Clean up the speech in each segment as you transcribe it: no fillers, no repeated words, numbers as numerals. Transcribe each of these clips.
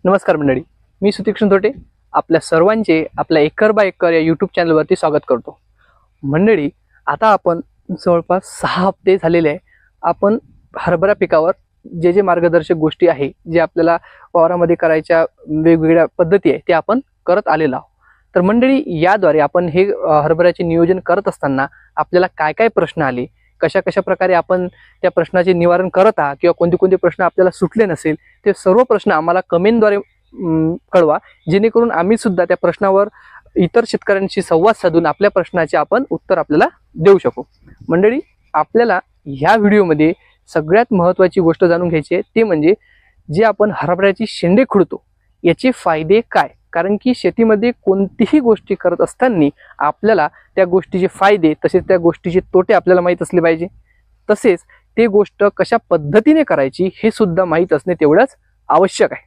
नमस्कार मंडळी, मी सुतीक्ष्ण तोटे आपल्या सर्वांचे आपल्या एकर बाय एकर या यूट्यूब चॅनलवरती स्वागत करतो। मंडळी, आता आपण जवळपास 6 हप्ते झालेले आहे आपण हरभरा पिकावर जे मार्गदर्शक गोष्टी आहे, जे आपल्याला वावरामध्ये करायच्या वेगवेगळ्या पद्धती आहे ते आपण करत आलेलो आहोत। तर मंडळी, याद्वारे आपण हे हरभऱ्याचे नियोजन करत असताना आपल्याला काय काय प्रश्न आले, कशा कशा प्रकारे आपण त्या प्रश्नाचे निवारण करत आहात किंवा कोणते कोणते प्रश्न आपल्याला सुटले नसेल, ते सर्व प्रश्न आम्हाला कमेंटद्वारे कळवा, जेणेकरून आम्ही सुद्धा त्या प्रश्नावर इतर शेतकऱ्यांशी संवाद साधून आपल्या प्रश्नाचे आपण उत्तर आपल्याला देऊ शकू। मंडळी, आपल्याला ह्या व्हिडिओमध्ये सगळ्यात महत्त्वाची गोष्ट जाणून घ्यायची आहे, ते म्हणजे जे आपण हरभऱ्याची शेंडे खुडतो याचे फायदे काय। कारण की शेतीमध्ये कोणतीही गोष्टी करत असताना आपल्याला त्या गोष्टीचे फायदे तसेच त्या गोष्टीचे तोटे आपल्याला माहीत असले पाहिजे। तसेच ते गोष्ट कशा पद्धतीने करायची हे सुद्धा माहीत असणे तेवढंच आवश्यक आहे।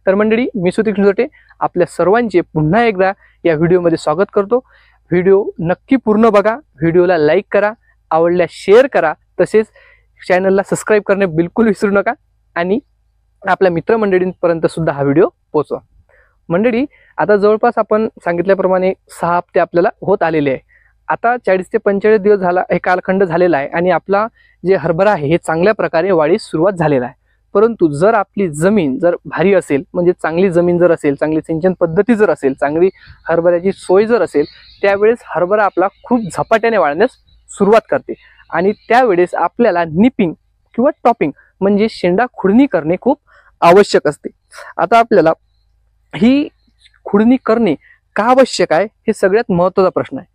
तर मंडळी, मी सुतीक्ष्ण तोटे आपल्या सर्वांचे पुन्हा एकदा या व्हिडिओमध्ये स्वागत करतो। व्हिडिओ नक्की पूर्ण बघा, व्हिडिओला लाईक करा, आवडल्यास शेअर करा, तसेच चॅनलला सबस्क्राईब करणे बिलकुल विसरू नका आणि आपल्या मित्रमंडळींपर्यंत सुद्धा हा व्हिडिओ पोहोचवा। मंडळी, आता जवळपास आपण सांगितल्याप्रमाणे 6 हप्ते आपल्याला होत आलेले आहे। आता 40 ते 45 दिवस झाला हे कालखंड झालेला आहे आणि आपला जे हरभरा आहे हे चांगल्या प्रकारे वाढीस सुरुवात झालेला आहे। परंतु जर आपली जमीन जर भारी असेल, म्हणजे चांगली जमीन जर असेल, चांगली सिंचन पद्धती जर असेल, चांगली हरभऱ्याची सोय जर असेल, त्यावेळेस हरभरा आपला खूप झपाट्याने वाढण्यास सुरुवात करते आणि त्यावेळेस आपल्याला निपिंग किंवा टॉपिंग म्हणजे शेंडा खुडणी करणे खूप आवश्यक असते। आता आपल्याला ही खुडणी करणे का आवश्यक आहे हे सगळ्यात महत्त्वाचा प्रश्न आहे।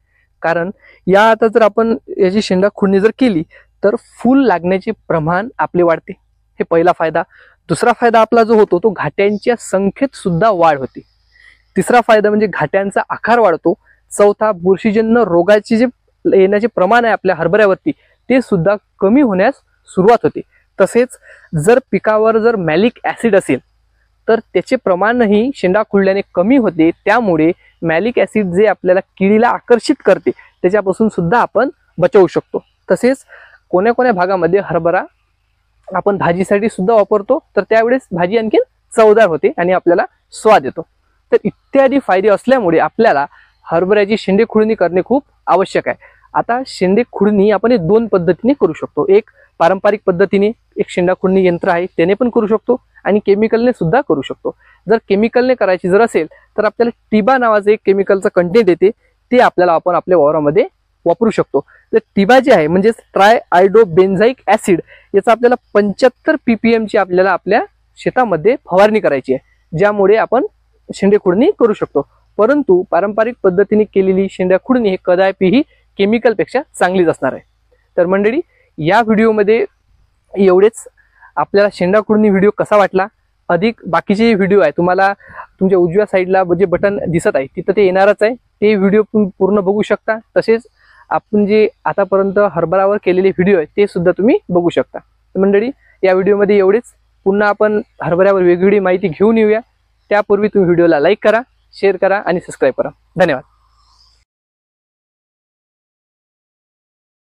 कारण या आता जर आपण याची शेंडा खुडणी जर केली तर फूल लागण्याचे प्रमाण आपले वाढते, हे पहिला फायदा। दुसरा फायदा आपला जो होतो तो घाट्यांच्या संख्येत सुद्धा वाढ होते। तिसरा फायदा म्हणजे घाट्यांचा आकार वाढतो। चौथा, बुरशीजन्य रोगाचे जे येण्याचे प्रमाण आहे आपल्या हरभऱ्यावरती ते सुद्धा कमी होण्यास सुरुवात होते। तसेच जर पिकावर जर मॅलिक ॲसिड असेल तर त्याचे प्रमाणही शेंडा खुडल्याने कमी होते। त्यामुळे मॅलिक ॲसिड जे आपल्याला किडीला आकर्षित करते त्याच्यापासून सुद्धा आपण बचावू शकतो। तसेच कोण्या कोण्या भागामध्ये हरभरा आपण भाजीसाठी सुद्धा वापरतो, तर त्यावेळेस भाजी आणखी चवदार होते आणि आपल्याला स्वाद येतो। तर इत्यादी फायदे असल्यामुळे आपल्याला हरभऱ्याची शेंडे खुडणी करणे खूप आवश्यक आहे। आता शेंडे खुडणी आपण 2 पद्धतीने करू शकतो। एक पारंपरिक पद्धतीने एक शेंडा खुडणी यंत्र आहे त्याने पण करू शकतो आणि केमिकलने सुद्धा करू शकतो। जर केमिकलने करायची जर असेल तर आपल्याला टिबा नावाचे एक केमिकलचं कंटेंट येते, ते आपल्याला आपण आपल्या वावरामध्ये वापरू शकतो। तर टिबा जे आहे म्हणजे ट्राय आयोडोबेन्झाइक ॲसिड, याचा आपल्याला 75 ppm ची आपल्याला आपल्या शेतामध्ये फवारणी करायची आहे, ज्यामुळे आपण शेंडे खुडणी करू शकतो। परंतु पारंपरिक पद्धतीने केलेली शेंडा खुडणी हे कदापिही केमिकलपेक्षा चांगलीच असणार आहे। तर मंडळी, या व्हिडिओमध्ये एवढेच। आपल्याला शेंडा खुडणी व्हिडिओ कसा वाटला, अधिक बाकीचे व्हिडिओ आहे तुम्हाला तुमच्या उजव्या साईडला जे बटन दिसत आहे तिथं ते येणारच आहे, ते व्हिडिओ पूर्ण बघू शकता। तसेच आपण जे आतापर्यंत हरभरावर केलेले व्हिडिओ आहे ते सुद्धा तुम्ही बघू शकता। मंडळी, या व्हिडिओमध्ये एवढेच। पुन्हा आपण हरभऱ्यावर वेगवेगळी माहिती घेऊन येऊया। त्यापूर्वी तुम्ही व्हिडिओला लाईक करा, शेअर करा आणि सबस्क्राईब करा। धन्यवाद।